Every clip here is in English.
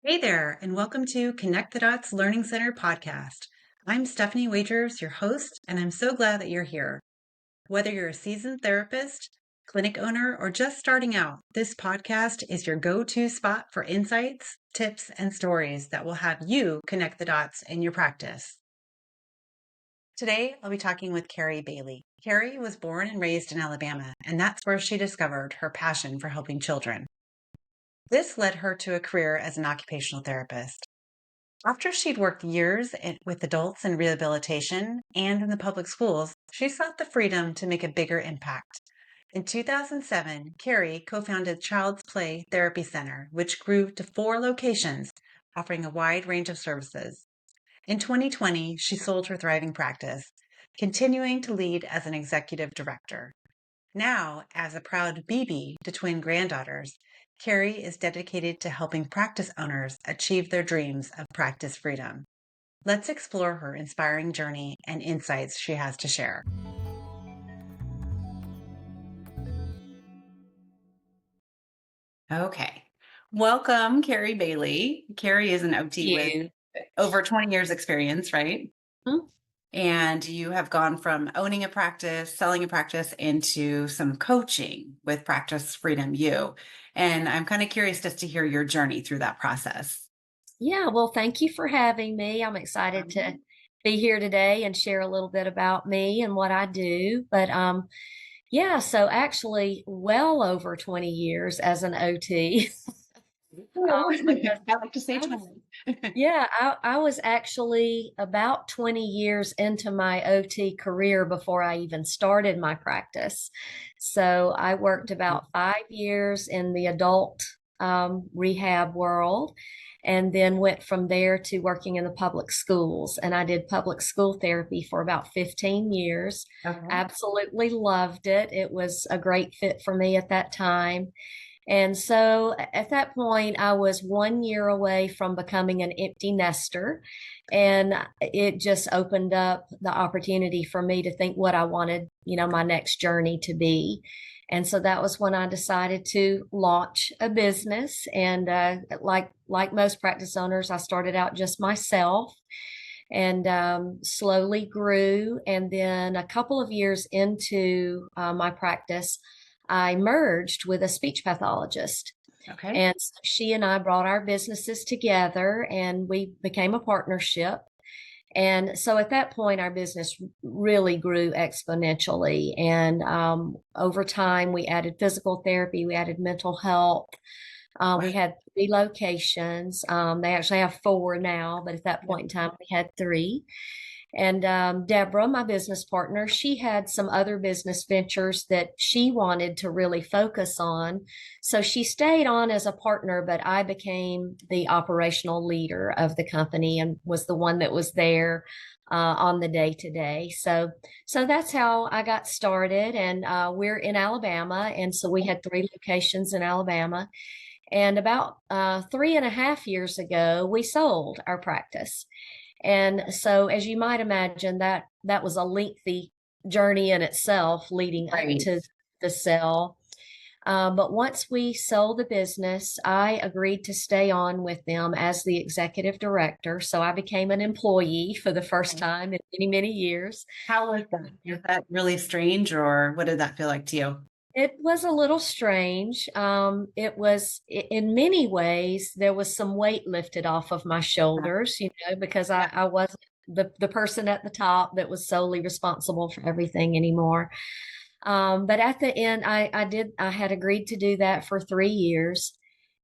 Hey there, and welcome to Connect the Dots Learning Center podcast. I'm Stephanie Wagers, your host, and I'm so glad that you're here. Whether you're a seasoned therapist, clinic owner, or just starting out, this podcast is your go to spot for insights, tips, and stories that will have you connect the dots in your practice. Today, I'll be talking with Kerri Bailey. Kerri was born and raised in Alabama, and that's where she discovered her passion for helping children. This led her to a career as an occupational therapist. After she'd worked years with adults in rehabilitation and in the public schools, she sought the freedom to make a bigger impact. In 2007, Kerri co-founded Child's Play Therapy Center, which grew to 4 locations, offering a wide range of services. In 2020, she sold her thriving practice, continuing to lead as an executive director. Now, as a proud BB to twin granddaughters, Kerri is dedicated to helping practice owners achieve their dreams of practice freedom. Let's explore her inspiring journey and insights she has to share. Okay. Welcome, Kerri Bailey. Kerri is an OT with over 20 years experience, right? Mhm. And you have gone from owning a practice, selling a practice, into some coaching with Practice Freedom U. And I'm kind of curious just to hear your journey through that process. Yeah, well, thank you for having me. I'm excited to be here today and share a little bit about me and what I do. Yeah, so actually well over 20 years as an OT. Because I like to say I was 20. yeah, I was actually about 20 years into my OT career before I even started my practice. So I worked about 5 years in the adult rehab world and then went from there to working in the public schools. And I did public school therapy for about 15 years. Okay. Absolutely loved it. It was a great fit for me at that time. And so at that point, I was 1 year away from becoming an empty nester. And it just opened up the opportunity for me to think what I wanted, my next journey to be. And so that was when I decided to launch a business. And like most practice owners, I started out just myself and slowly grew. And then a couple of years into my practice, I merged with a speech pathologist. Okay. And so she and I brought our businesses together and we became a partnership. And so at that point, our business really grew exponentially. And over time, we added physical therapy, we added mental health. We had 3 locations. They actually have 4 now, but at that point in time, we had 3. And Deborah, my business partner, she had some other business ventures that she wanted to really focus on. So she stayed on as a partner, but I became the operational leader of the company and was the one that was there on the day to day. So that's how I got started. And we're in Alabama, and so we had 3 locations in Alabama. And about 3.5 years ago, we sold our practice. And so, as you might imagine, that was a lengthy journey in itself leading up Right. to the sale. But once we sold the business, I agreed to stay on with them as the executive director. So I became an employee for the first time in many, many years. How was that? Was that really strange, or what did that feel like to you? It was a little strange. It was, in many ways, there was some weight lifted off of my shoulders, because I wasn't the person at the top that was solely responsible for everything anymore. But at the end, I had agreed to do that for 3 years.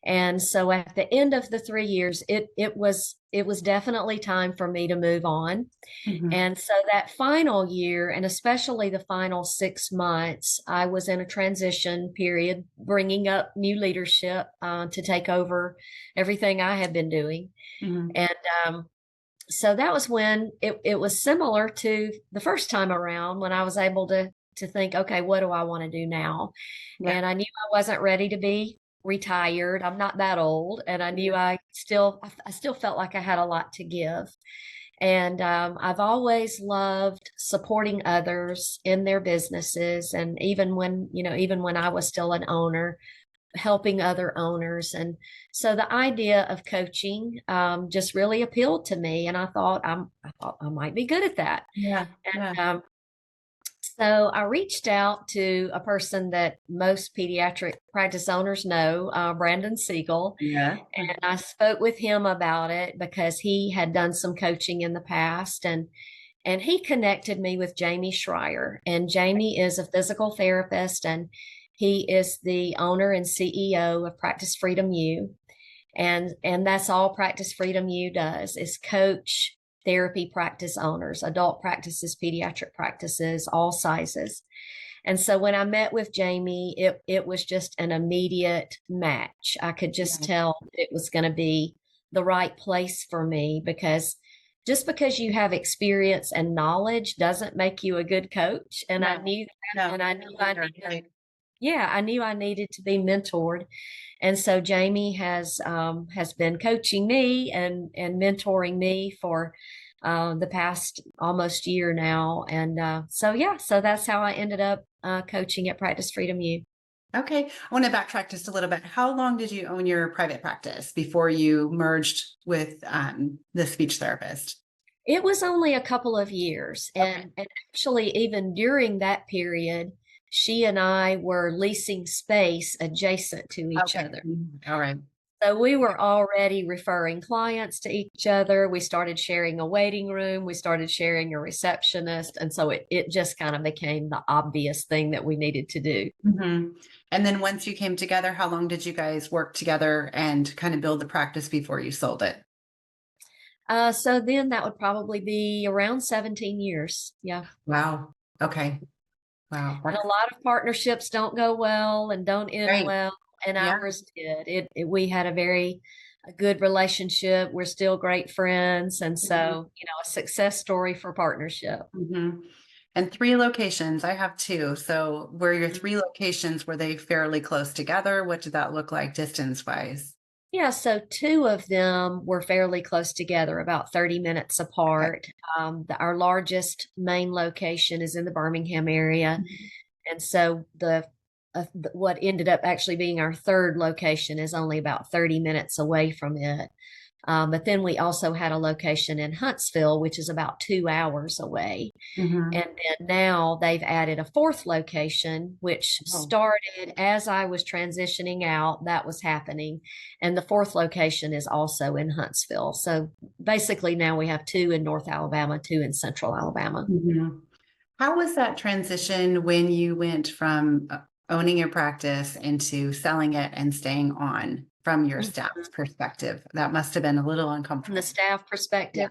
And so at the end of the 3 years, it was definitely time for me to move on. Mhm. And so that final year, and especially the final 6 months, I was in a transition period, bringing up new leadership to take over everything I had been doing. Mhm. And so that was when it was similar to the first time around when I was able to think, okay, what do I want to do now? Yeah. And I knew I wasn't ready to be retired. I'm not that old, and I knew I still felt like I had a lot to give. And I've always loved supporting others in their businesses. And even when I was still an owner, helping other owners. And so the idea of coaching just really appealed to me. And I thought I might be good at that. Yeah. Yeah. And so I reached out to a person that most pediatric practice owners know, Brandon Siegel, Yeah. and I spoke with him about it because he had done some coaching in the past, and he connected me with Jamie Schreier. And Jamie is a physical therapist, and he is the owner and CEO of Practice Freedom U. And that's all Practice Freedom U does, is coach therapy practice owners, adult practices, pediatric practices, all sizes. And so when I met with Jamie, it was just an immediate match. I could just Yeah. tell it was going to be the right place for me, because just because you have experience and knowledge doesn't make you a good coach. And I No, knew that, no, and I knew I leader, needed, right. yeah, I knew I needed to be mentored. And so Jamie has been coaching me and mentoring me for the past almost year now. And so yeah, so that's how I ended up coaching at Practice Freedom U. Okay. I want to backtrack just a little bit. How long did you own your private practice before you merged with the speech therapist? It was only a couple of years, Okay. and actually even during that period, she and I were leasing space adjacent to each Okay. other. All right. So we were already referring clients to each other. We started sharing a waiting room. We started sharing a receptionist. And so it just kind of became the obvious thing that we needed to do. Mhm. And then once you came together, how long did you guys work together and kind of build the practice before you sold it? So then that would probably be around 17 years. Yeah. Wow. Okay. Wow. And That's a lot of partnerships don't go well and don't end great. well. And Yeah. ours did. We had a good relationship. We're still great friends. And Mhm. so, a success story for partnership. Mhm. And three locations. I have two. So were your three locations, were they fairly close together? What did that look like distance wise? Yeah, so two of them were fairly close together, about 30 minutes Okay. apart. Our largest main location is in the Birmingham area. Mhm. And so what ended up actually being our third location is only about 30 minutes away from it. But then we also had a location in Huntsville, which is about 2 hours away. Mhm. And then now they've added a fourth location, which Oh, started as I was transitioning out. That was happening. And the fourth location is also in Huntsville. So basically now we have two in North Alabama, two in Central Alabama. mhm. How was that transition when you went from owning your practice into selling it and staying on from your Mhm. staff's perspective? That must have been a little From the uncomfortable. staff Yeah. perspective,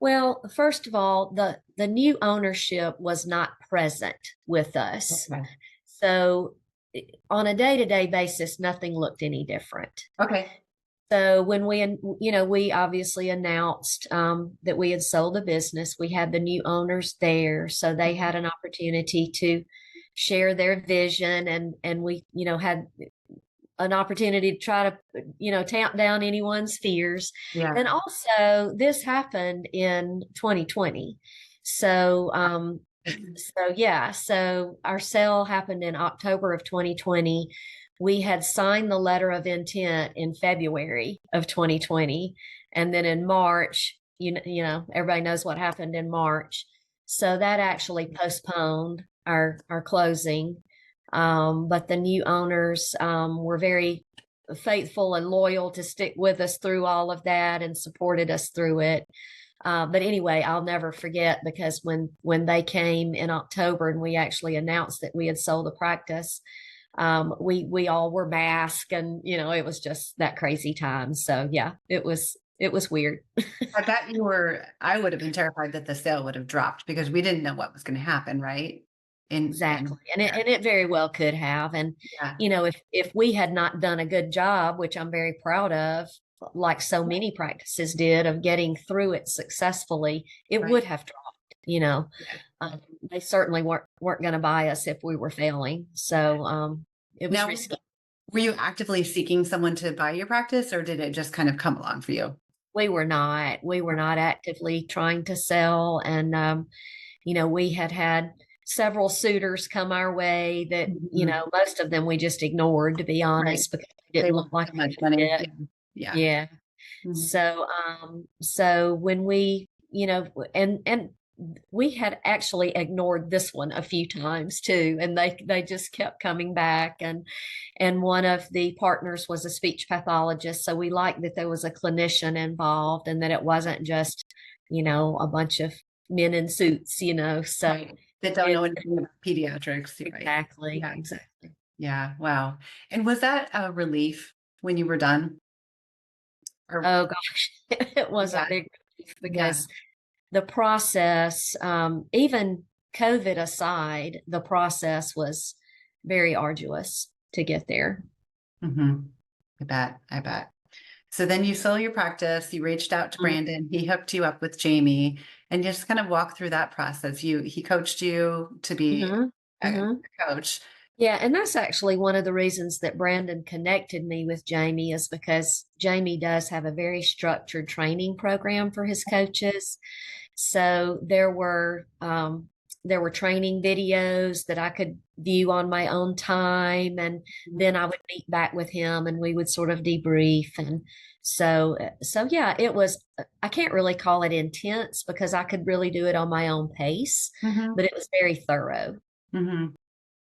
well, first of all, the new ownership was not present with us. Okay. So on a day-to-day basis, nothing looked any different. Okay. So when we obviously announced that we had sold the business, we had the new owners there, so they had an opportunity to share their vision, and we, had an opportunity to try to, tamp down anyone's fears. Yeah. And also, this happened in 2020, so so our sale happened in October of 2020. We had signed the letter of intent in February of 2020. And then in March, everybody knows what happened in March. So that actually postponed our closing. But the new owners were very faithful and loyal to stick with us through all of that and supported us through it. But anyway, I'll never forget, because when they came in October and we actually announced that we had sold the practice, we all were masked, and it was just that crazy time. So yeah, it was weird. I bet I would have been terrified that the sale would have dropped because we didn't know what was going to happen, right? In Exactly. And it very well could have. And, yeah, if we had not done a good job, which I'm very proud of, like so many practices did, of getting through it successfully, it right. would have dropped. Yeah. They certainly weren't going to buy us if we were failing. So, it was Now, risky. were you actively seeking someone to buy your practice or did it just kind of come along for you? We were not actively trying to sell. And, we had several suitors come our way that, Mhm. most of them we just ignored, to be Right. honest, because they They didn't look want like so a much good money. fit. Yeah. Yeah. Yeah. Mhm. So when we, and we had actually ignored this one a few times too, and they just kept coming back. And one of the partners was a speech pathologist, so we liked that there was a clinician involved and that it wasn't just, a bunch of men in suits, so Right. That don't know it anything about pediatrics. You're right. exactly, Yeah. exactly. Yeah. Wow. And was that a relief when you were done? Or Oh gosh, it was a yeah. big relief Yeah. because the process, even COVID aside, the process was very arduous to get there. Hmm. I bet. I bet. So then you sold your practice, you reached out to Brandon, he hooked you up with Jamie, and just kind of walk through that process. He coached you to be Mm-hmm. a Mm-hmm. coach. Yeah, and that's actually one of the reasons that Brandon connected me with Jamie is because Jamie does have a very structured training program for his coaches. So there were training videos that I could view on my own time, and then I would meet back with him, and we would sort of debrief. And so yeah, it was. I can't really call it intense because I could really do it on my own pace, Hmm. but it was very thorough. Hmm.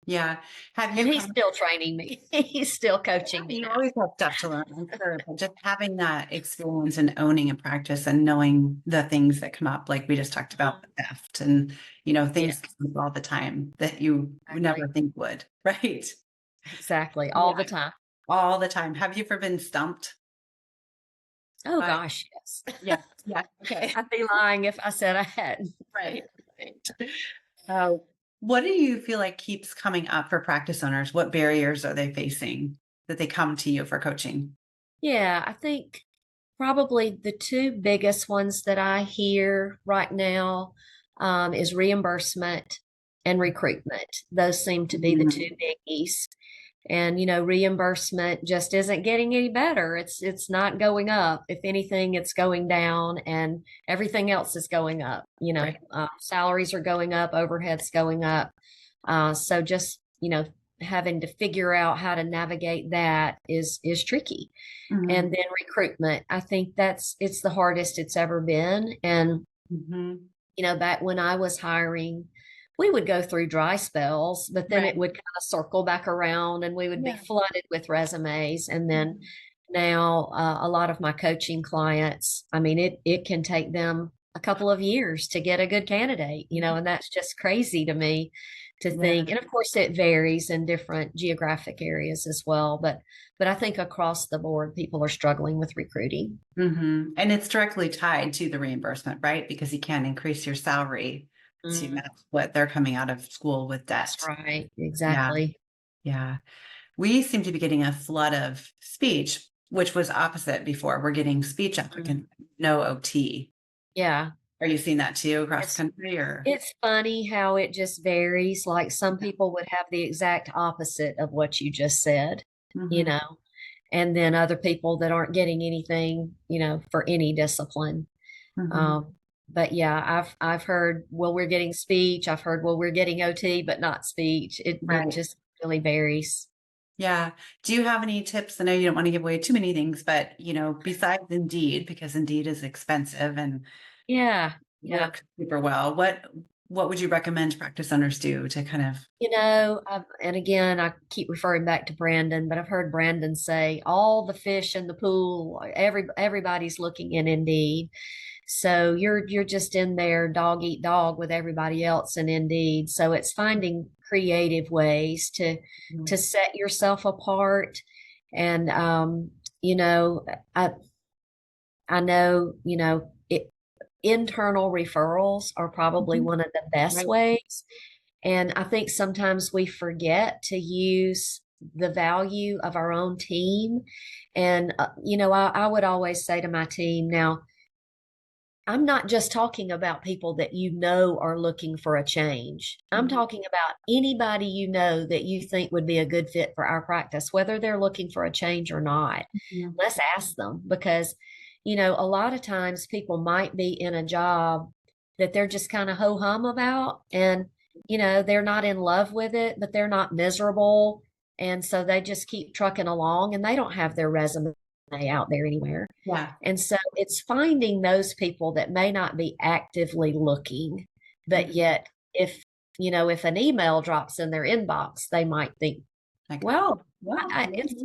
Yeah. Have And you he's come? still training me. He's still coaching me You now. always have stuff to learn, I'm sure, but just having that experience and owning a practice and knowing the things that come up, like we just talked about Uh-huh. the theft and, Yeah, things that come up all the time that you would never exactly. think would, right? Exactly. All Yeah, the time. all the time. Have you ever been stumped Oh by? gosh, yes. Yeah, yeah, okay. I'd be lying if I said I hadn't. Right, right. Uh, what do you feel like keeps coming up for practice owners? What barriers are they facing that they come to you for coaching? Yeah, I think probably the two biggest ones that I hear right now is reimbursement and recruitment. Those seem to be the two Mhm. biggies. And reimbursement just isn't getting any better. It's not going up. If anything, it's going down, and everything else is going up. Right. Salaries are going up, overheads going up. So just having to figure out how to navigate that is tricky. And Mhm. then recruitment, I think it's the hardest it's ever been. And Mhm. back when I was hiring, we would go through dry spells, but then it Right. would kind of circle back around and we would be Yeah. flooded with resumes. And then Mhm. now a lot of my coaching clients, I mean, it can take them a couple of years to get a good candidate, and that's just crazy to me to Yeah. think. And of course, it varies in different geographic areas as well. But I think across the board, people are struggling with recruiting. Mhm. And it's directly tied to the reimbursement, right? Because you can't increase your salary to Mm, match what they're coming out of school with that's debt. right. Yeah. Exactly. Yeah. We seem to be getting a flood of speech, which was opposite before. We're getting speech Mm, applicants, no OT. yeah. Are you seeing that too across the It's country or? it's funny how it just varies. Like some people would have the exact opposite of what you just said, you Mhm. know, and then other people that aren't getting anything, for any discipline. Mhm. Um, but yeah, I've heard, well, we're getting speech. I've heard, well, we're getting OT, but not speech. It Right. just really varies. Yeah. Do you have any tips? I know you don't want to give away too many things, but besides Indeed, because Indeed is expensive and Yeah, yeah. works super well, what would you recommend practice owners do to kind of? And again, I keep referring back to Brandon, but I've heard Brandon say all the fish in the pool, everybody's looking in Indeed. So you're just in there dog eat dog with everybody else in Indeed. So it's finding creative ways to Mhm. set yourself apart. And you know, I I know, internal referrals are probably Mhm. one of the best Right. ways. And I think sometimes we forget to use the value of our own team. And, I would always say to my team, now, I'm not just talking about people that are looking for a change. I'm Mhm. talking about anybody that you think would be a good fit for our practice, whether they're looking for a change or not. Mhm. Let's ask them because, a lot of times people might be in a job that they're just kind of ho hum about. And they're not in love with it, but they're not miserable. And so they just keep trucking along and they don't have their resume out there anywhere. Yeah. And so it's finding those people that may not be actively looking, but Mhm. yet if an email drops in their inbox, they might think, Like, well, oh, well, maybe.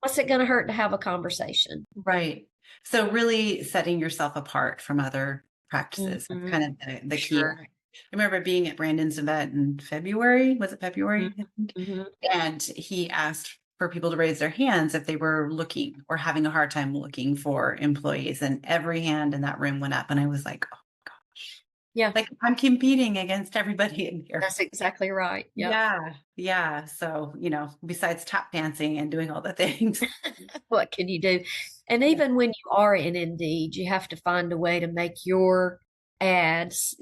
what's it going to hurt to have a conversation? Right. So really setting yourself apart from other practices, that's Hmm. kind of the key. Sure. I remember being at Brandon's event in February. Was it February? I think. Hmm. And he asked for people to raise their hands if they were looking or having a hard time looking for employees. And every hand in that room went up. And I was like, oh gosh, Yeah, like I'm competing against everybody in here. that's exactly right. Yep. Yeah. Yeah. So, besides tap dancing and doing all the things. What can you do? And Yeah. even when you are in Indeed, you have to find a way to make your ads,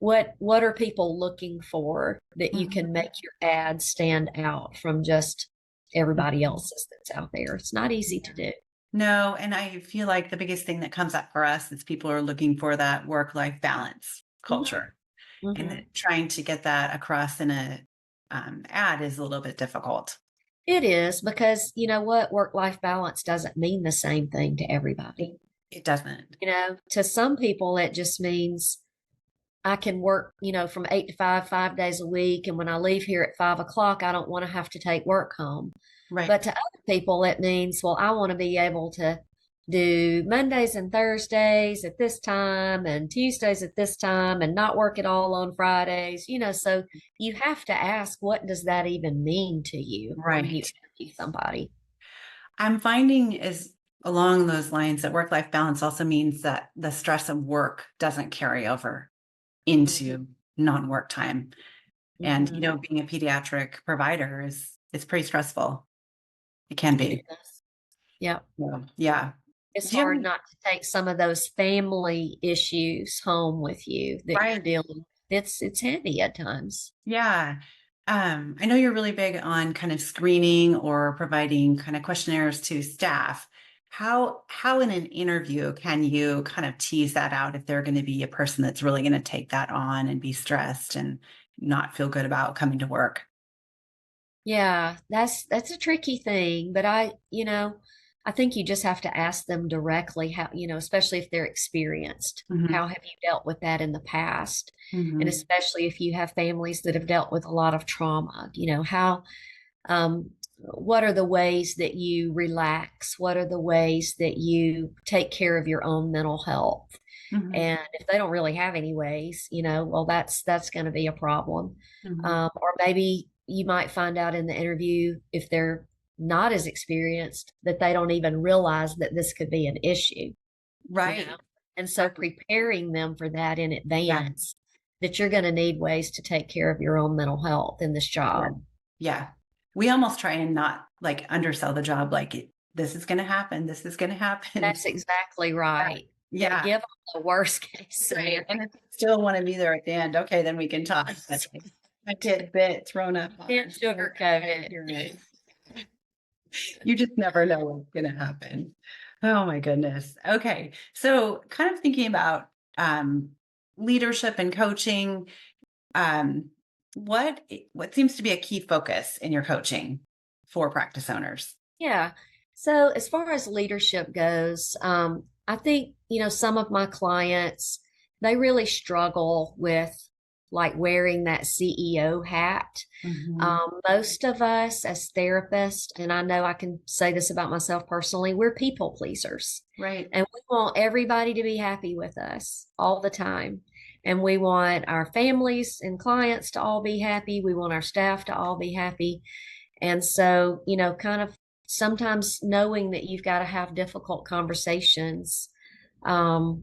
what are people looking for that you can Mhm. make your ad stand out from just everybody Mhm. else's that's out there. It's not easy Yeah. to do. No, and I feel like the biggest thing that comes up for us is people are looking for that work-life balance Hmm. culture, and Hmm. that trying to get that across in a ad is a little bit difficult. It is because you know what? Work-life balance doesn't mean the same thing to everybody. It doesn't. To some people, it just means I can work, from 8 to 5, 5 days a week. And when I leave here at 5 o'clock, I don't want to have to take work home. But Right. to other people, it means, well, I want to be able to do Mondays and Thursdays at this time and Tuesdays at this time and not work at all on Fridays. So you have to ask, what does that even mean to you when you Right. interview somebody? I'm finding is along those lines that work-life balance also means that the stress of work doesn't carry over into non-work time. And Mm-hmm. being a pediatric provider is pretty stressful. It can It be. is. Yep. Yeah. Yeah. It's Do you have hard any, not to take some of those family issues home with you that you're right? dealing with. It's heavy at times. Yeah. I know you're really big on kind of screening or providing kind of questionnaires to staff. How in an interview can you kind of tease that out if they're going to be a person that's really going to take that on and be stressed and not feel good about coming to work? Yeah, that's a tricky thing, but I think you just have to ask them directly how, especially if they're experienced. Hmm. How have you dealt with that in the past? And Hmm. especially if you have families that have dealt with a lot of trauma, what are the ways that you relax? What are the ways that you take care of your own mental health? Hmm. And if they don't really have any ways, well, that's going to be a problem. Hmm. Or maybe you might find out in the interview if they're not as experienced that they don't even realize that this could be an issue, you know. Right. And so Right. preparing them for that in Yeah. advance, that you're going to need ways to take care of your own mental health in this Yeah. job. Yeah. We almost try and not like undersell the job, like this is going to happen. This is going to happen. That's exactly right. Yeah, Yeah. give them the worst case Right. scenario. And if you still want to be there at the end, okay, then we can talk. That's a tidbit thrown up. Can't sugarcoat it. Right. You just never know what's going to happen. Oh my goodness. Okay. So kind of thinking about um, leadership and coaching, um, what seems to be a key focus in your coaching for practice owners? Yeah. So as far as leadership goes, I think, some of my clients, they really struggle with like wearing that CEO hat. Mhm. Most of us as therapists, and I know I can say this about myself personally, we're people pleasers. Right. And we want everybody to be happy with us all the time. And we want our families and clients to all be happy. We want our staff to all be happy. And so, kind of sometimes knowing that you've got to have difficult conversations, um,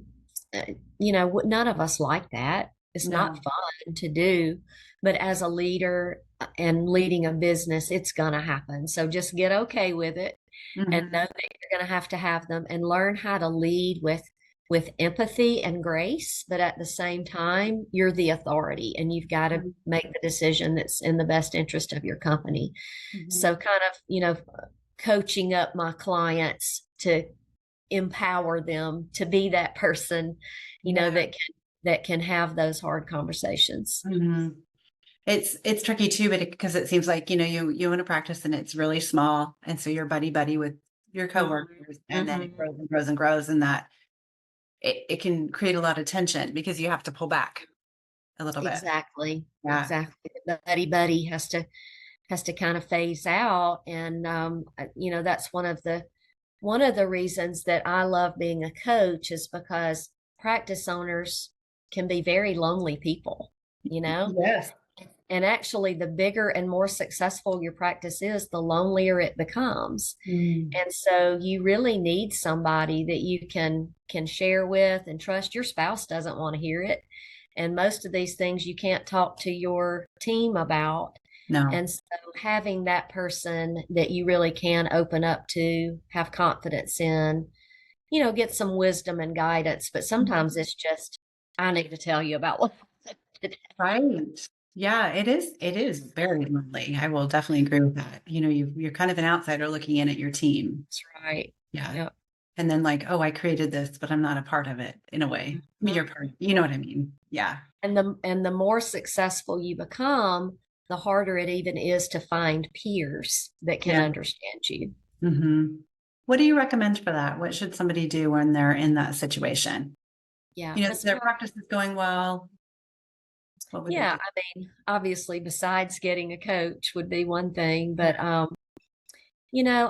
none of us like that. It's not No. fun to do, but as a leader and leading a business, it's going to happen. So just get okay with it and know Mhm. that you're going to have them and learn how to lead with empathy and grace, but at the same time, you're the authority and you've got to Mhm. make the decision that's in the best interest of your company. Mhm. So kind of, coaching up my clients to empower them to be that person, Yeah. that that can have those hard conversations. Hmm. It's tricky too, but because it seems like, you own a practice and it's really small. And so you're buddy buddy with your Mhm. coworkers, and then it Mhm. grows and grows and grows, and that it can create a lot of tension because you have to pull back a little bit. Exactly. Yeah. Exactly. The buddy has to kind of phase out. And that's one of the reasons that I love being a coach is because practice owners can be very lonely people, you know? Yes. And actually, the bigger and more successful your practice is, the lonelier it becomes. Mm. And so you really need somebody that you can share with and trust. Your spouse doesn't want to hear it. And most of these things you can't talk to your team about. No. And so having that person that you really can open up to, have confidence in, get some wisdom and guidance. But sometimes Mhm. it's just, I need to tell you about what happened today. Right. Yeah, it is very lonely. I will definitely agree with that. You're kind of an outsider looking in at your team. That's right. Yeah. Yep. And then like, oh, I created this, but I'm not a part of it in a way. I mean, Mhm. you're part, you know what I mean? Yeah. And the more successful you become, the harder it even is to find peers that can Yeah. understand you. Hmm. What do you recommend for that? What should somebody do when they're in that situation? Yeah, So their practice is going well. What would they yeah, do? I mean, obviously besides getting a coach would be one thing, Yeah. but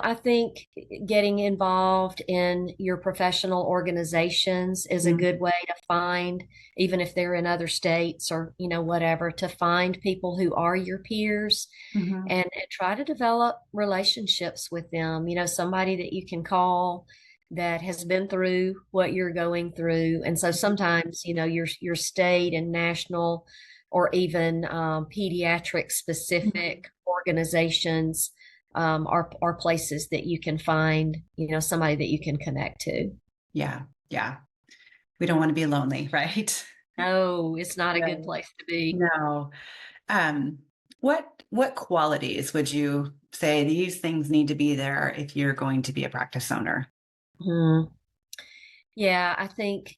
I think getting involved in your professional organizations is a Mm-hmm. good way to find, even if they're in other states or, whatever, to find people who are your peers Mm-hmm. and try to develop relationships with them, somebody that you can call that has been through what you're going through. And so sometimes, your state and national or even pediatric Mm-hmm. specific organizations are places that you can find, somebody that you can connect to. Yeah. Yeah. We don't want to be lonely, right? No, it's not a good Right. place to be. No. Um, what qualities would you say these things need to be there if you're going to be a practice owner? Hmm. Yeah, I think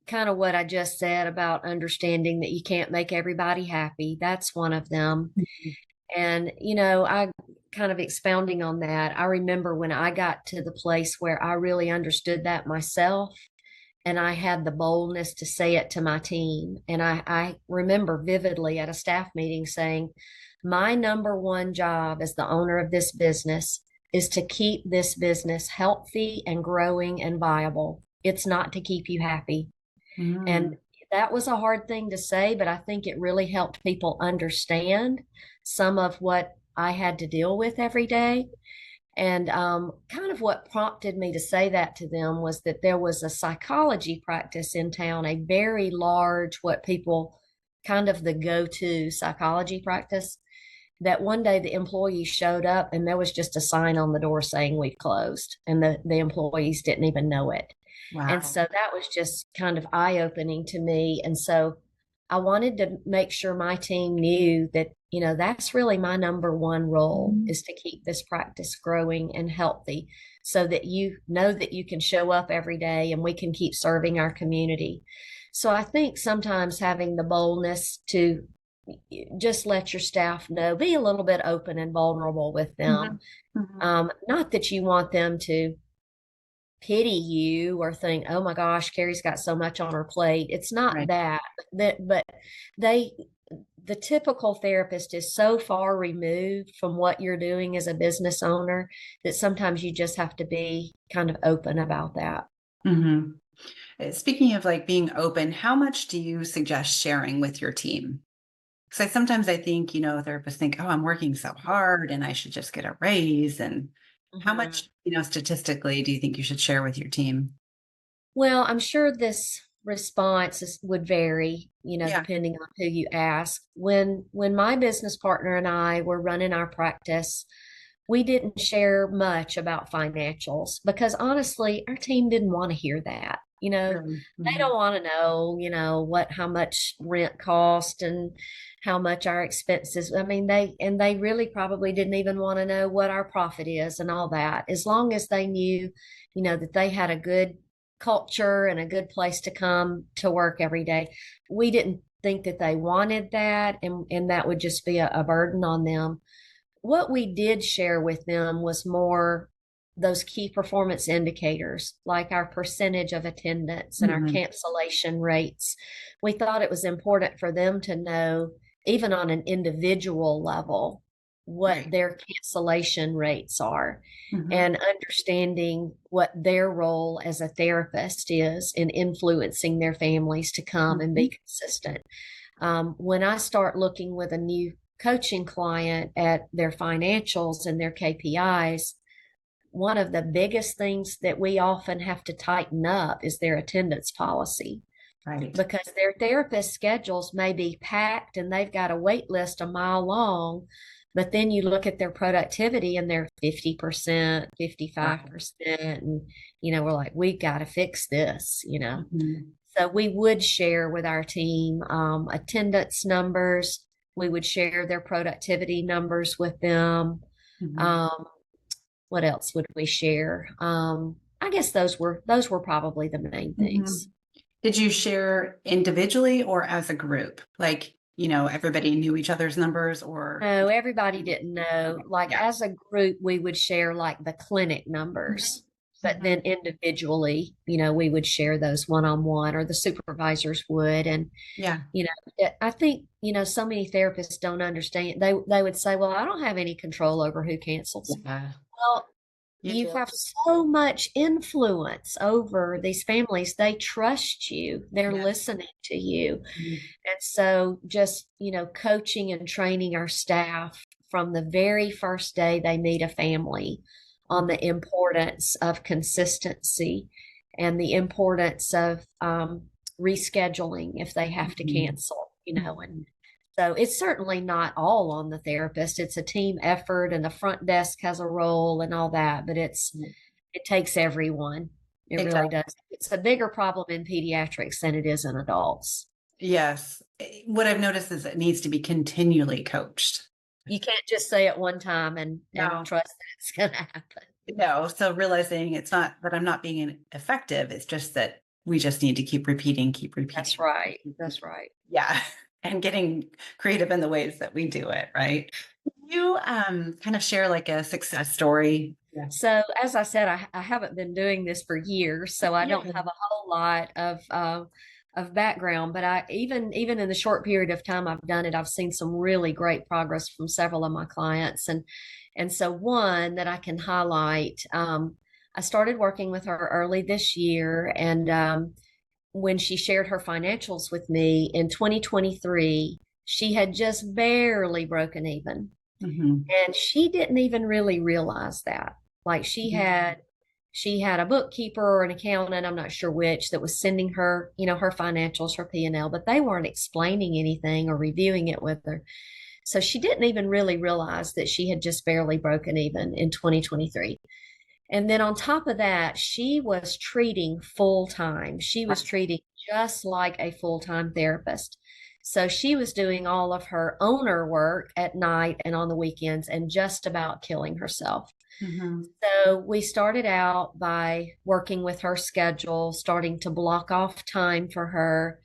kind of what I just said about understanding that you can't make everybody happy. That's one of them. Mhm. And, I kind of expounding on that, I remember when I got to the place where I really understood that myself and I had the boldness to say it to my team. And I remember vividly at a staff meeting saying, my number one job as the owner of this business is to keep this business healthy and growing and viable. It's not to keep you happy. And Mm. that was a hard thing to say, but I think it really helped people understand some of what I had to deal with every day. And kind of what prompted me to say that to them was that there was a psychology practice in town, a very large, what people kind of the go to psychology practice. That one day the employees showed up and there was just a sign on the door saying we've closed, and the employees didn't even know it. And Wow. so that was just kind of eye opening to me. And so I wanted to make sure my team knew that, that's really my number one role Mhm. is to keep this practice growing and healthy so that you know that you can show up every day and we can keep serving our community. So I think sometimes having the boldness to just let your staff know, be a little bit open and vulnerable with them. Mhm. Mhm. Not that you want them to pity you or think, oh my gosh, Kerri's got so much on her plate. It's not Right. that, but they, the typical therapist is so far removed from what you're doing as a business owner that sometimes you just have to be kind of open about that. Mhm. Speaking of like being open, how much do you suggest sharing with your team? Because sometimes I think, therapists think, oh, I'm working so hard and I should just get a raise. And how Mhm. much, statistically do you think you should share with your team? Well, I'm sure this response would vary, Yeah. depending on who you ask. When my business partner and I were running our practice, we didn't share much about financials because honestly, our team didn't want to hear that. Really? They Mhm. don't want to know, how much rent cost and how much our expenses. I mean, they really probably didn't even want to know what our profit is and all that. As long as they knew, that they had a good culture and a good place to come to work every day. We didn't think that they wanted that, and that would just be a burden on them. What we did share with them was more those key performance indicators, like our percentage of attendance and our Mhm. cancellation rates. We thought it was important for them to know, even on an individual level, what Right. their cancellation rates are, Mhm. and understanding what their role as a therapist is in influencing their families to come and be Mhm. consistent. When I start looking with a new coaching client at their financials and their KPIs, one of the biggest things that we often have to tighten up is their attendance policy, Right. because their therapist schedules may be packed and they've got a wait list a mile long. But then you look at their productivity and they're 50%, Wow. 55%. And, we're like, we've got to fix this. Mhm. So we would share with our team attendance numbers. We would share their productivity numbers with them. Mhm. Um, what else would we share? I guess those were probably the main things. Mhm. Did you share individually or as a group? Like, everybody knew each other's numbers or No, everybody didn't know. Like yeah. as a group, we would share like the clinic Mhm. numbers, but then Mhm. individually, we would share those one on one, or the supervisors would. And Yeah. I think, so many therapists don't understand. They would say, well, I don't have any control over who cancels. Yeah. Well, You you do. have so much influence over these families. They trust you. They're Yeah. listening to you. Mhm. And so just, coaching and training our staff from the very first day they meet a family on Mhm. the importance of consistency and the importance of rescheduling if they have to Mhm. cancel, and Mhm. so it's certainly not all on the therapist. It's a team effort, and the front desk has a role and all that, but it takes everyone. It It really does. does. It's a bigger problem in pediatrics than it is in adults. Yes. What I've noticed is it needs to be continually coached. You can't just say it one time and No. trust that it's going to happen. No. So realizing it's not that I'm not being effective, it's just that we just need to keep That's repeating. right. That's right. Yeah. And getting creative in the ways that we do it, right? Can you kind of share like a success story? Yeah. So, as I said, I haven't been doing this for years, so I don't Yeah. have a whole lot of background. But even in the short period of time I've done it, I've seen some really great progress from several of my clients, and so one that I can highlight. I started working with her early this year, and when she shared her financials with me in 2023, she had just barely broken even. Mhm. And she didn't even really realize that. Like Mhm. she had a bookkeeper or an accountant, I'm not sure which, that was sending her, her financials, her P&L, but they weren't explaining anything or reviewing it with her. So she didn't even really realize that she had just barely broken even in 2023. And then on top of that, she was treating full time. She was treating just like a full time therapist. So she was doing all of her owner work at night and on the weekends and just about killing herself. Mhm. So we started out by working with her schedule, starting to block off time for her,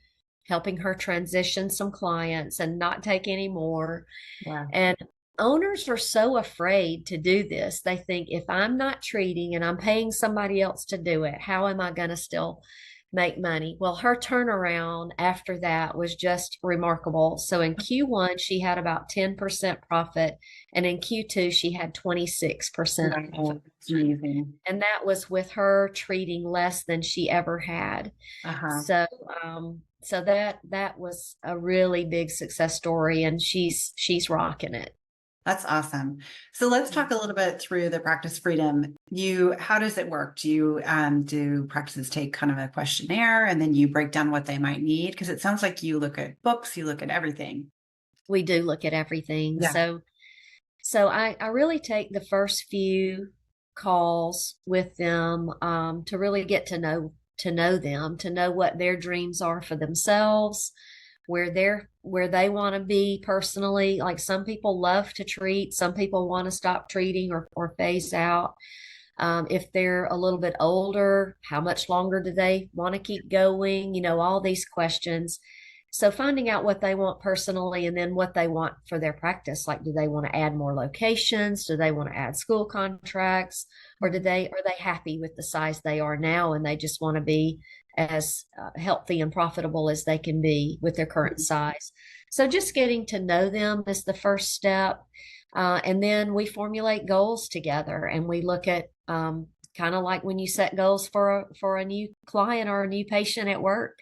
helping her transition some clients and not take any more. Yeah. And owners are so afraid to do this. They think, if I'm not treating and I'm paying somebody else to do it, how am I going to still make money? Well, her turnaround after that was just remarkable. So in Q1, she had about 10% profit, and in Q2, she had 26% profit. Wow. It's amazing. And that was with her treating less than she ever had. Uh-huh. So that was a really big success story, and she's rocking it. That's awesome. So let's talk a little bit through the practice freedom. How does it work? Do practices take kind of a questionnaire and then you break down what they might need? Because it sounds like you look at books, you look at everything. We do look at everything. Yeah. So I really take the first few calls with them, to really get to know them, to know what their dreams are for themselves, where they want to be personally. Like some people love to treat, some people want to stop treating or phase out. If they're a little bit older, how much longer do they want to keep going? All these questions. So finding out what they want personally and then what they want for their practice. Like, do they want to add more locations? Do they want to add school contracts? Or are they happy with the size they are now and they just want to be as healthy and profitable as they can be with their current size? So just getting to know them is the first step. And then we formulate goals together and we look at kind of like when you set goals for a new client or a new patient at work,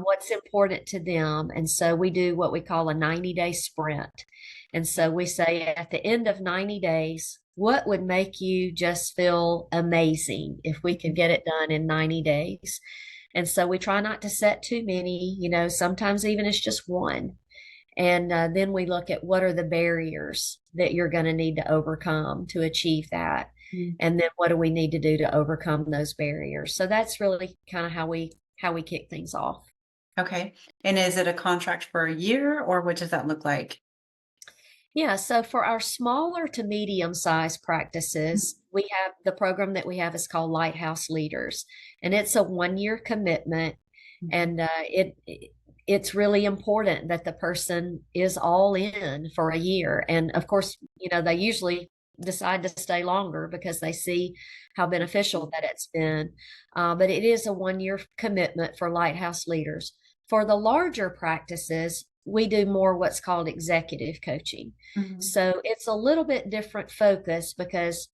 what's important to them. And so we do what we call a 90-day sprint. And so we say at the end of 90 days, what would make you just feel amazing if we could get it done in 90 days? And so we try not to set too many, sometimes even it's just one. And then we look at what are the barriers that you're going to need to overcome to achieve that. And then what do we need to do to overcome those barriers? So that's really kind of how we kick things off. Okay. And is it a contract for a year or what does that look like? Yeah, so for our smaller to medium sized practices, we have the program that we have is called Lighthouse Leaders, and it's a 1-year commitment. And it's really important that the person is all in for a year. And of course, they usually decide to stay longer because they see how beneficial that it's been. But it is a 1-year commitment for Lighthouse Leaders. For the larger practices, we do more what's called executive coaching. So it's a little bit different focus because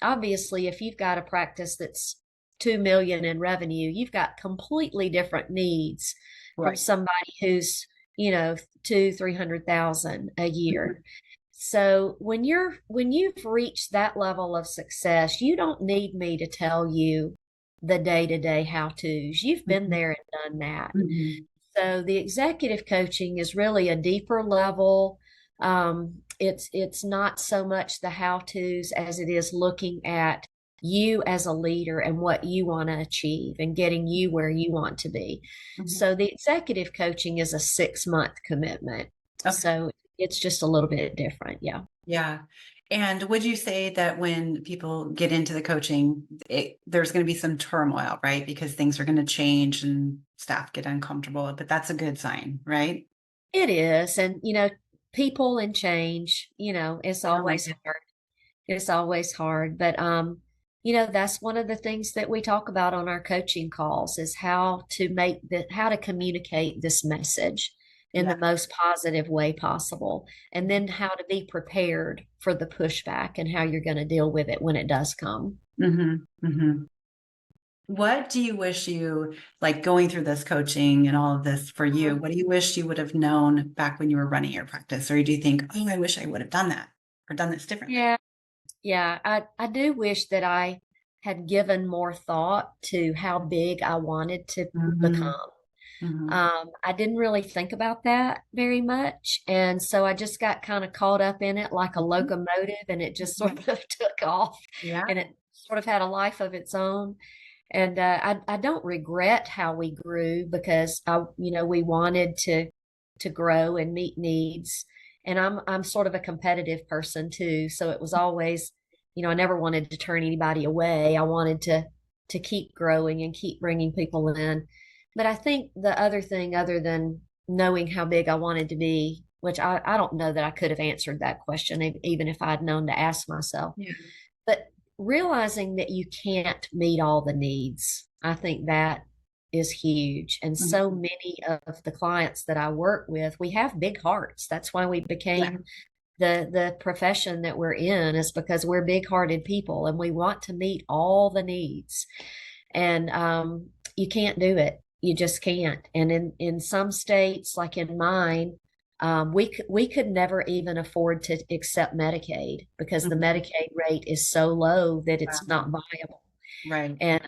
obviously if you've got a practice that's 2 million in revenue, you've got completely different needs from somebody who's, 200,000-300,000 a year. So when you've reached that level of success, you don't need me to tell you the day-to-day how-tos. You've been there and done that. So the executive coaching is really a deeper level. It's not so much the how-tos as it is looking at you as a leader and what you want to achieve and getting you where you want to be. So the executive coaching is a 6-month commitment. Okay. So it's just a little bit different. Yeah. Yeah. And would you say that when people get into the coaching, there's going to be some turmoil, right? Because things are going to change and staff get uncomfortable, but that's a good sign, right? It is. And, people and change, it's always hard. It's always hard. But, that's one of the things that we talk about on our coaching calls is how to communicate this message in the most positive way possible. And then how to be prepared for the pushback and how you're going to deal with it when it does come. What do you wish you, like going through this coaching and all of this for you, what do you wish you would have known back when you were running your practice? Or do you think, oh, I wish I would have done that or done this differently? Yeah. I do wish that I had given more thought to how big I wanted to become. I didn't really think about that very much. And so I just got kind of caught up in it like a locomotive and it just sort of took off and it sort of had a life of its own. And I don't regret how we grew because we wanted to grow and meet needs. And I'm sort of a competitive person too. So it was always, I never wanted to turn anybody away. I wanted to keep growing and keep bringing people in. But I think the other thing, other than knowing how big I wanted to be, which I don't know that I could have answered that question, even if I'd known to ask myself. But realizing that you can't meet all the needs, I think that is huge. And so many of the clients that I work with, we have big hearts. That's why we became the profession that we're in, is because we're big-hearted people and we want to meet all the needs. And you can't do it. You just can't. And in some states, like in mine, we could never even afford to accept Medicaid because the Medicaid rate is so low that it's not viable. Right. And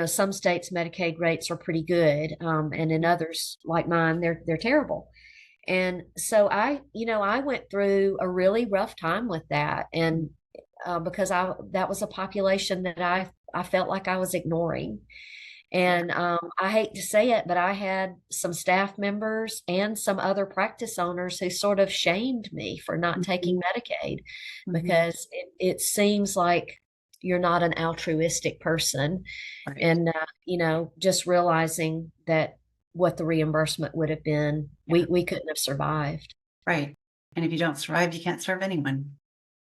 some states Medicaid rates are pretty good, and in others like mine, they're terrible. And so I went through a really rough time with that, and because that was a population that I felt like I was ignoring. And I hate to say it, but I had some staff members and some other practice owners who sort of shamed me for not taking Medicaid because it seems like you're not an altruistic person. Right. And, just realizing that what the reimbursement would have been, Yeah. we couldn't have survived. Right. And if you don't survive, you can't serve anyone.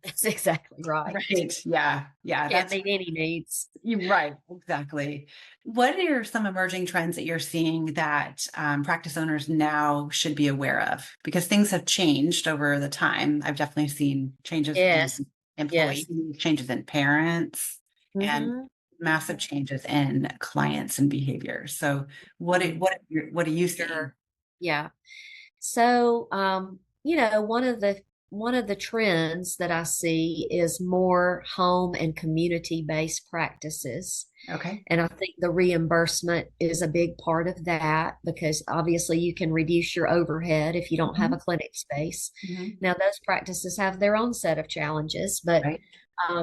That's exactly right. Right. Yeah. Yeah. Can't That's meet any needs. you're right. Exactly. What are some emerging trends that you're seeing that practice owners now should be aware of? Because things have changed over the time. I've definitely seen changes in Yes. employees, Yes. changes in parents, and Hmm. massive changes in clients and behavior. So, Hmm. what are you seeing? Sure. Yeah. So, one of the trends that I see is more home and community based practices. Okay. And I think the reimbursement is a big part of that because obviously you can reduce your overhead if you don't have Hmm. a clinic space. Hmm. Now, those practices have their own set of challenges, Right.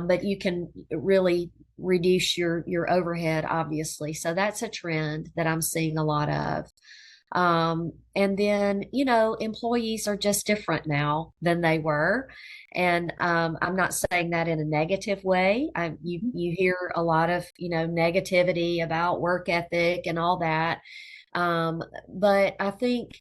but you can really reduce your overhead, obviously. So that's a trend that I'm seeing a lot of. And then, employees are just different now than they were. And I'm not saying that in a negative way. You hear a lot of, negativity about work ethic and all that. But I think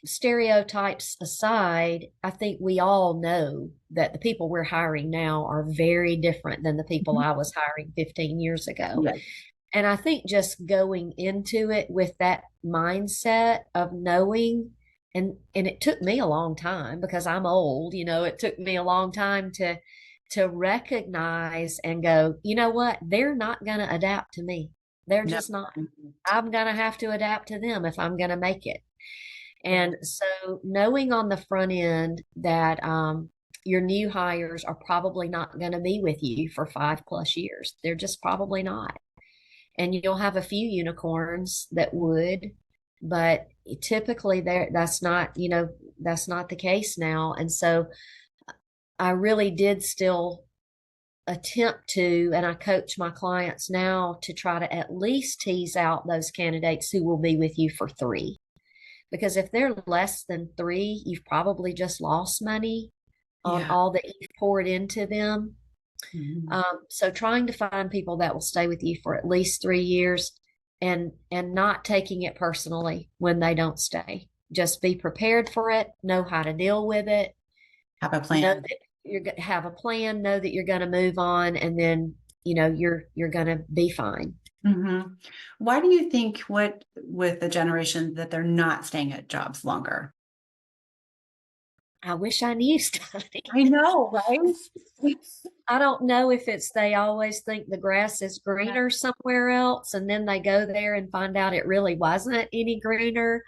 stereotypes aside, I think we all know that the people we're hiring now are very different than the people Mhm. I was hiring 15 years ago. Yeah. And I think just going into it with that mindset of knowing, and it took me a long time because I'm old, it took me a long time to recognize and go, you know what, they're not going to adapt to me. They're No. just not. I'm going to have to adapt to them if I'm going to make it. Yeah. And so knowing on the front end that your new hires are probably not going to be with you for 5+ years. They're just probably not. And you'll have a few unicorns that would, but typically that's not the case now. And so I really did still attempt to, and I coach my clients now to try to at least tease out those candidates who will be with you for 3. Because if they're less than 3, you've probably just lost money on Yeah. all that you've poured into them. Mhm. So trying to find people that will stay with you for at least 3 years, and not taking it personally when they don't stay. Just be prepared for it, know how to deal with it, Have a know plan. that you're going to have a plan, know that you're going to move on, and then you're going to be fine. Mhm. Why do you think what with the generation that they're not staying at jobs longer? I wish I knew stuff. I know, right? I don't know if it's they always think the grass is greener somewhere else, and then they go there and find out it really wasn't any greener,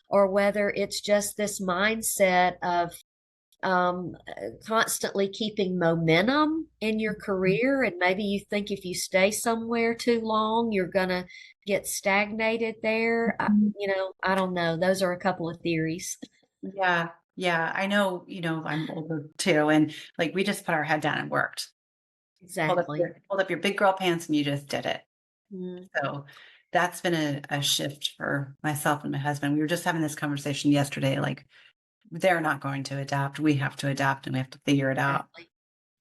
or whether it's just this mindset of constantly keeping momentum in your career. And maybe you think if you stay somewhere too long, you're going to get stagnated there. Mhm. I don't know. Those are a couple of theories. Yeah, yeah, I know, I'm older too, and, like, we just put our head down and worked. Exactly. Pulled up your big girl pants and you just did it. Mm. So, that's been a shift for myself and my husband. We were just having this conversation yesterday, like, they're not going to adapt, we have to adapt, and we have to figure it out. Exactly.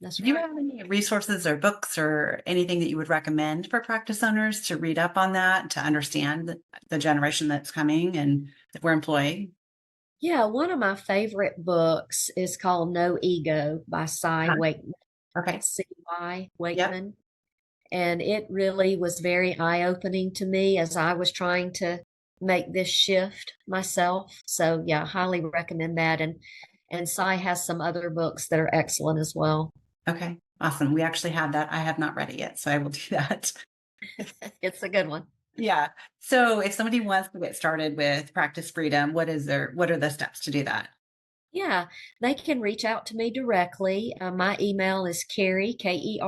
That's Do you right. have any resources or books or anything that you would recommend for practice owners to read up on that, to understand the generation that's coming and that we're employing? Yeah, one of my favorite books is called No Ego by Cy Huh. Wakeman. Okay. CY Yep. Wakeman. And it really was very eye opening to me as I was trying to make this shift myself. So yeah, highly recommend that. And Cy has some other books that are excellent as well. Okay. Awesome. We actually have that. I have not read it yet, so I will do that. It's a good one. Yeah. So if somebody wants to get started with practice freedom, what are the steps to do that? Yeah, they can reach out to me directly. My email is Kerri, Kerri,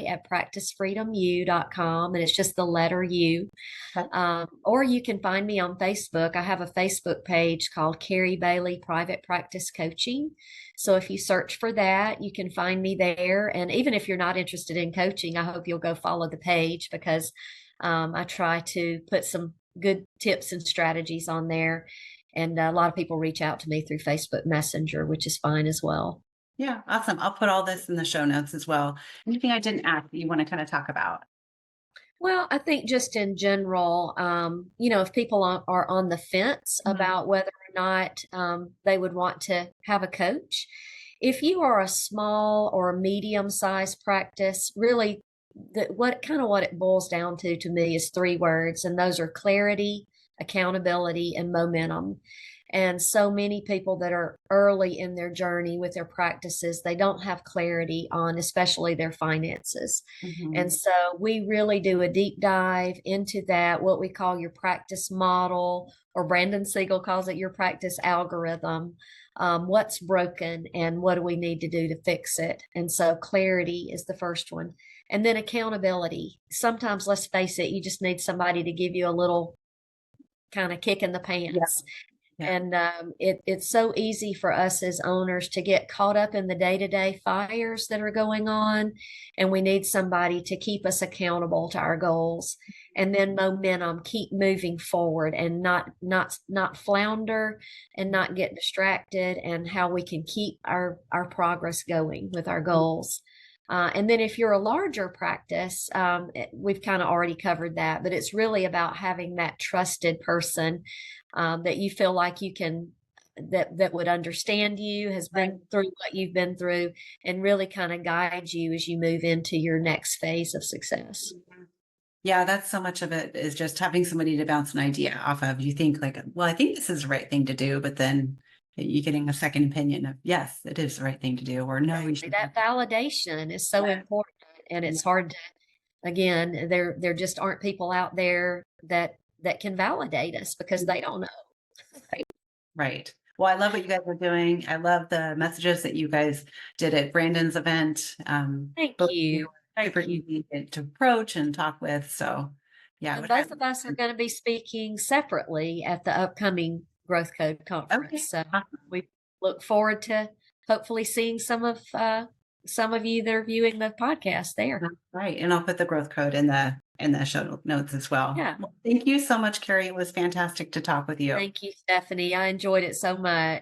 at practicefreedomu.com, and it's just the letter U. Okay. Or you can find me on Facebook. I have a Facebook page called Kerri Bailey Private Practice Coaching. So if you search for that, you can find me there. And even if you're not interested in coaching, I hope you'll go follow the page because I try to put some good tips and strategies on there. And a lot of people reach out to me through Facebook Messenger, which is fine as well. Yeah, awesome. I'll put all this in the show notes as well. Anything I didn't ask that you want to kind of talk about? Well, I think just in general, if people are on the fence Mhm. about whether or not they would want to have a coach, if you are a small or medium-sized practice, really, what it boils down to me is three words, and those are clarity, accountability, and momentum. And so many people that are early in their journey with their practices, they don't have clarity on, especially their finances. And Mhm. so we really do a deep dive into that, what we call your practice model, or Brandon Siegel calls it your practice algorithm. What's broken and what do we need to do to fix it? And so clarity is the first one. And then accountability. Sometimes, let's face it, you just need somebody to give you a little kind of kick in the Yeah, pants. yeah. And it's so easy for us as owners to get caught up in the day-to-day fires that are going on, and we need somebody to keep us accountable to our goals. And then momentum, keep moving forward and not flounder and not get distracted, and how we can keep our progress going with our goals. And then if you're a larger practice, we've kind of already covered that, but it's really about having that trusted person that you feel like you can that would understand you, has Right. been through what you've been through, and really kind of guide you as you move into your next phase of success. Mhm. Yeah, that's so much of it is just having somebody to bounce an idea off of. You think like, well, I think this is the right thing to do, but then you're getting a second opinion of, yes, it is the right thing to do, or no, we Exactly. should. That validation is so Yeah. important, and Yeah. it's hard to, again, there just aren't people out there that can validate us because they don't know. Right. Well, I love what you guys are doing. I love the messages that you guys did at Brandon's event. Thank Both of you you. are super Thank you. easy to approach and talk with. So, yeah, I And would both highly of us are recommend. going to be speaking separately at the upcoming Growth Code Okay. conference. So Awesome. we look forward to hopefully seeing some of you that are viewing the podcast there. Right. And I'll put the growth code in the show notes as well. Yeah. Well, thank you so much, Kerri. It was fantastic to talk with you. Thank you, Stephanie. I enjoyed it so much.